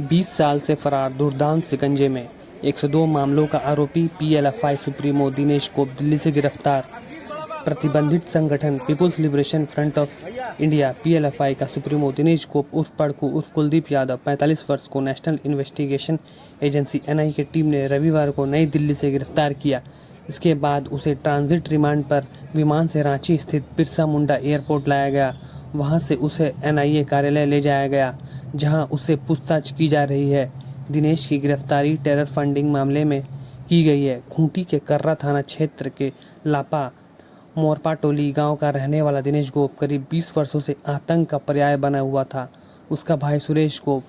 20 साल से फरार दुर्दांत शिकंजे में। 102 मामलों का आरोपी पीएलएफआई सुप्रीमो दिनेश गोप दिल्ली से गिरफ्तार। प्रतिबंधित संगठन People's Liberation Front of India PLFI का सुप्रीमो दिनेश गोप उर्फ पड़कू उर्फ कुलदीप यादव 45 वर्ष को नेशनल इन्वेस्टिगेशन एजेंसी एनआईए की टीम ने रविवार को नई दिल्ली से गिरफ्तार किया। इसके बाद उसे ट्रांजिट रिमांड पर विमान से रांची स्थित बिरसा मुंडा एयरपोर्ट लाया गया। वहां से उसे एनआईए कार्यालय ले जाया गया, जहां उससे पूछताछ की जा रही है। दिनेश की गिरफ्तारी टेरर फंडिंग मामले में की गई है। खूंटी के कर्रा थाना क्षेत्र के लापा मोरपाटोली गांव का रहने वाला दिनेश गोप करीब 20 वर्षों से आतंक का पर्याय बना हुआ था। उसका भाई सुरेश गोप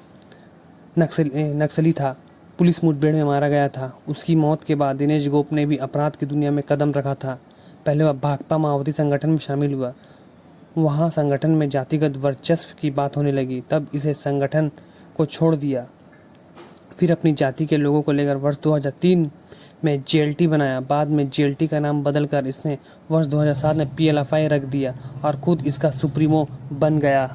नक्सली था, पुलिस मुठभेड़ में मारा गया था। उसकी मौत के बाद दिनेश गोप ने भी अपराध की दुनिया में कदम रखा था। पहले वह भाकपा माओवादी संगठन में शामिल हुआ। वहाँ संगठन में जातिगत वर्चस्व की बात होने लगी, तब इसे संगठन को छोड़ दिया। फिर अपनी जाति के लोगों को लेकर वर्ष 2003 में जेएलटी बनाया। बाद में जेएलटी का नाम बदलकर इसने वर्ष 2007 में पीएलएफआई रख दिया और खुद इसका सुप्रीमो बन गया।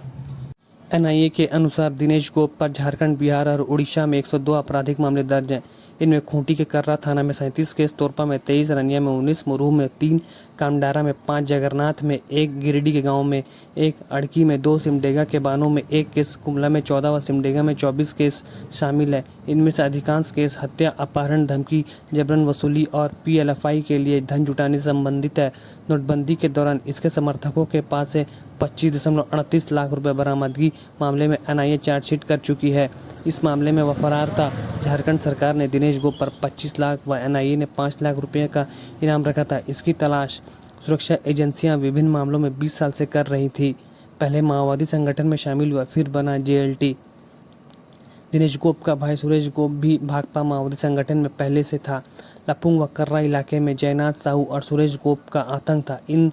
एनआईए के अनुसार दिनेश गोप पर झारखंड, बिहार और उड़ीसा में 102 आपराधिक मामले दर्ज हैं। इनमें खूंटी के कर्रा थाना में 37 केस, तोरपा में 23, रनिया में 19, मुरूह में 3, कामडारा में 5, जगन्नाथ में 1, गिरिडीह के गांव में 1, अड़की में 2, सिमडेगा के बानों में 1 केस, कुमला में 14 व सिमडेगा में 24 केस शामिल है। इनमें से अधिकांश केस हत्या, अपहरण, धमकी, जबरन वसूली और पीएलएफआई के लिए धन जुटाने से संबंधित है। नोटबंदी के दौरान इसके समर्थकों के पास से 25.38 लाख रुपए बरामदगी मामले में एनआईए चार्जशीट कर चुकी है। इस मामले में वह फरार था। झारखंड सरकार ने दिनेश गोप पर 25 लाख व एनआईए ने 5 लाख रुपए का इनाम रखा था। इसकी तलाश सुरक्षा एजेंसियां विभिन्न मामलों में 20 साल से कर रही थी। पहले माओवादी संगठन में शामिल हुआ, फिर बना जेएलटी। दिनेश गोप का भाई सुरेश गोप भी भाकपा माओवादी संगठन में पहले से था। लपुंग व कर्रा इलाके में जयनाथ साहू और सुरेश गोप का आतंक था। इन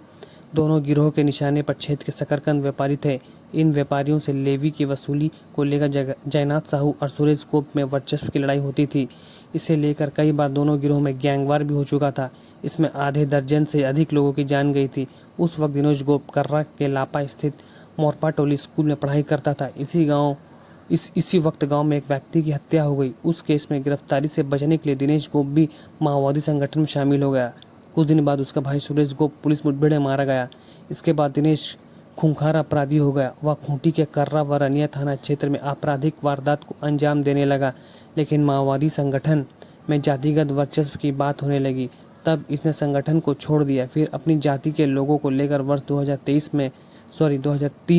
दोनों गिरोह के निशाने पर क्षेत्र के शकरकंद व्यापारी थे। इन व्यापारियों से लेवी की वसूली को लेकर जयनाथ साहू और सुरेश गोप में वर्चस्व की लड़ाई होती थी। इसे लेकर कई बार दोनों गिरोह में गैंगवार भी हो चुका था। इसमें आधे दर्जन से अधिक लोगों की जान गई थी। उस वक्त दिनेश गोप कर्रा के लापा स्थित मोरपाटोली स्कूल में पढ़ाई करता था। इसी वक्त गांव में एक व्यक्ति की हत्या हो गई। उस केस में गिरफ्तारी से बचने के लिए दिनेश गोप भी माओवादी संगठन में शामिल हो गया। कुछ दिन बाद उसका भाई सुरेश गोप पुलिस मुठभेड़ में मारा गया। इसके बाद दिनेश खूंखार अपराधी हो गया। वह खूंटी के कर्रा व रनिया थाना क्षेत्र में आपराधिक वारदात को अंजाम देने लगा। लेकिन माओवादी संगठन में जातिगत वर्चस्व की बात होने लगी, तब इसने संगठन को छोड़ दिया। फिर अपनी जाति के लोगों को लेकर वर्ष 2003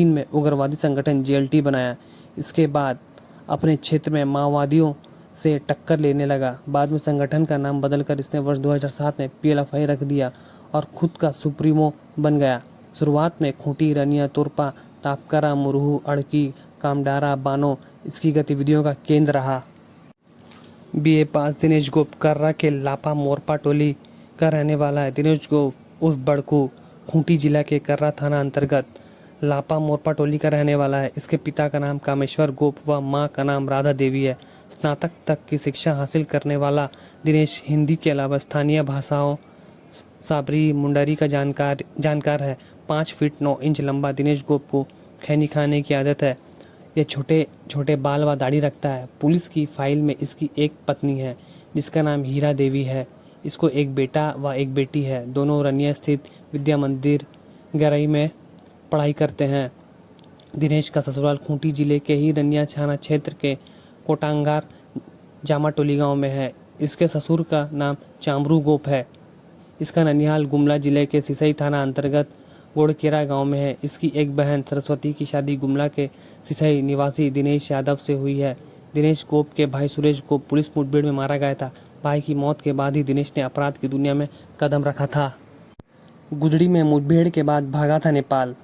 में उग्रवादी संगठन जेएलटी बनाया। इसके बाद अपने क्षेत्र में माओवादियों से टक्कर लेने लगा। बाद में संगठन का नाम बदलकर इसने वर्ष 2007 में पीएलएफआई रख दिया और खुद का सुप्रीमो बन गया। शुरुआत में खूंटी, रनिया, तोरपा, तापकरा, मुरूह, अड़की, कामडारा, बानो इसकी गतिविधियों का केंद्र रहा। बीए पास दिनेश गोप कर्रा के लापा मोरपाटोली का रहने वाला है। दिनेश गोप उर्फ बड़कू खूंटी जिला के कर्रा थाना अंतर्गत लापा मोरपाटोली का रहने वाला है। इसके पिता का नाम कामेश्वर गोप व मां का नाम राधा देवी है। स्नातक तक की शिक्षा हासिल करने वाला दिनेश हिंदी के अलावा स्थानीय भाषाओं साबरी मुंडरी का जानकार है। 5 फीट 9 इंच लंबा दिनेश गोप को खैनी खाने की आदत है। यह छोटे छोटे बाल व दाढ़ी रखता है। पुलिस की फाइल में इसकी एक पत्नी है जिसका नाम हीरा देवी है। इसको एक बेटा व एक बेटी है। दोनों रनिया स्थित विद्या मंदिर गरई में पढ़ाई करते हैं। दिनेश का ससुराल खूंटी जिले के ही रनिया थाना क्षेत्र के कोटांगार जामाटोली गांव में है। इसके ससुर का नाम चामरू गोप है। इसका ननिहाल गुमला जिले के सिसई थाना अंतर्गत गोड़केरा गांव में है। इसकी एक बहन सरस्वती की शादी गुमला के सिसई निवासी दिनेश यादव से हुई है। दिनेश गोप के भाई सुरेश गोप पुलिस मुठभेड़ में मारा गया था। भाई की मौत के बाद ही दिनेश ने अपराध की दुनिया में कदम रखा था। गुदड़ी में मुठभेड़ के बाद भागा था नेपाल।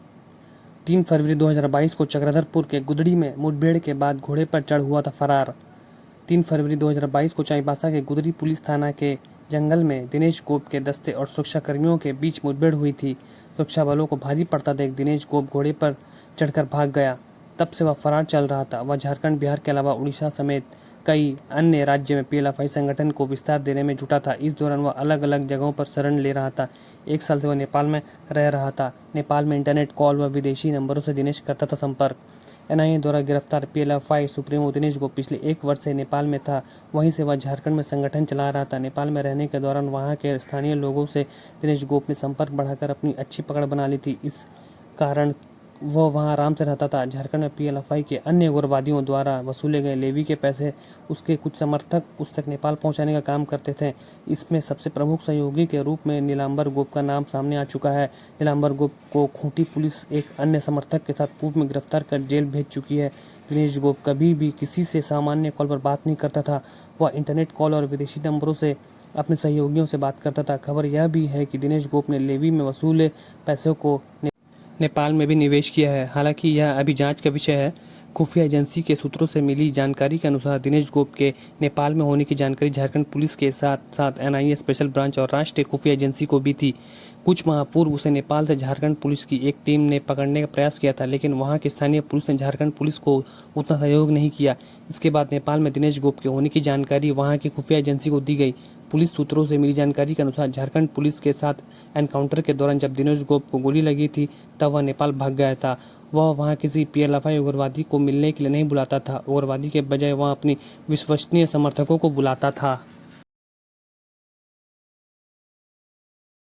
3 फरवरी 2022 को चक्रधरपुर के गुदड़ी में मुठभेड़ के बाद घोड़े पर चढ़ हुआ था फरार। 3 फरवरी 2022 को चाईबासा के गुदड़ी पुलिस थाना के जंगल में दिनेश गोप के दस्ते और सुरक्षाकर्मियों के बीच मुठभेड़ हुई थी। सुरक्षा बलों को भारी पड़ता देख दिनेश गोप घोड़े पर चढ़कर भाग गया। तब से वह फरार चल रहा था। वह झारखंड, बिहार के अलावा उड़ीसा समेत कई अन्य राज्य में पीएलएफआई संगठन को विस्तार देने में जुटा था। इस दौरान वह अलग अलग जगहों पर शरण ले रहा था। 1 साल से वह नेपाल में रह रहा था। नेपाल में इंटरनेट कॉल व विदेशी नंबरों से दिनेश करता था संपर्क। एनआईए द्वारा गिरफ्तार पीएलएफआई सुप्रीमो दिनेश गोप पिछले 1 वर्ष से नेपाल में था। वहीं से वह झारखंड में संगठन चला रहा था। नेपाल में रहने के दौरान वहां के स्थानीय लोगों से दिनेश गोप ने संपर्क बढ़ाकर अपनी अच्छी पकड़ बना ली थी। इस कारण वह वहां आराम से रहता था। झारखंड में पीएलएफआई के अन्य उग्रवादियों द्वारा वसूले गए लेवी के पैसे उसके कुछ समर्थक उस तक नेपाल पहुंचाने का काम करते थे। इसमें सबसे प्रमुख सहयोगी के रूप में नीलांबर गोप का नाम सामने आ चुका है। नीलांबर गोप को खूंटी पुलिस एक अन्य समर्थक के साथ पूर्व में गिरफ्तार कर जेल भेज चुकी है। दिनेश गोप कभी भी किसी से सामान्य कॉल पर बात नहीं करता था। वह इंटरनेट कॉल और विदेशी नंबरों से अपने सहयोगियों से बात करता था। खबर यह भी है कि दिनेश गोप ने लेवी में वसूले पैसों को नेपाल में भी निवेश किया है। हालांकि यह अभी जांच का विषय है। खुफिया एजेंसी के सूत्रों से मिली जानकारी के अनुसार दिनेश गोप के नेपाल में होने की जानकारी झारखंड पुलिस के साथ साथ एनआईए स्पेशल ब्रांच और राष्ट्रीय खुफिया एजेंसी को भी थी। कुछ माह पूर्व उसे नेपाल से झारखंड पुलिस की एक टीम ने पकड़ने का प्रयास किया था, लेकिन वहां की स्थानीय पुलिस ने झारखंड पुलिस को उतना सहयोग नहीं किया। इसके बाद नेपाल में दिनेश गोप के होने की जानकारी वहां की खुफिया एजेंसी को दी गई। पुलिस सूत्रों से मिली जानकारी के अनुसार झारखंड पुलिस के साथ एनकाउंटर के दौरान जब दिनेश गोप को गोली लगी थी तब वह नेपाल भाग गया था। वह वहां किसी पीएलएफआई उग्रवादी को मिलने के लिए नहीं बुलाता था। उग्रवादी के बजाय वह अपनी विश्वसनीय समर्थकों को बुलाता था।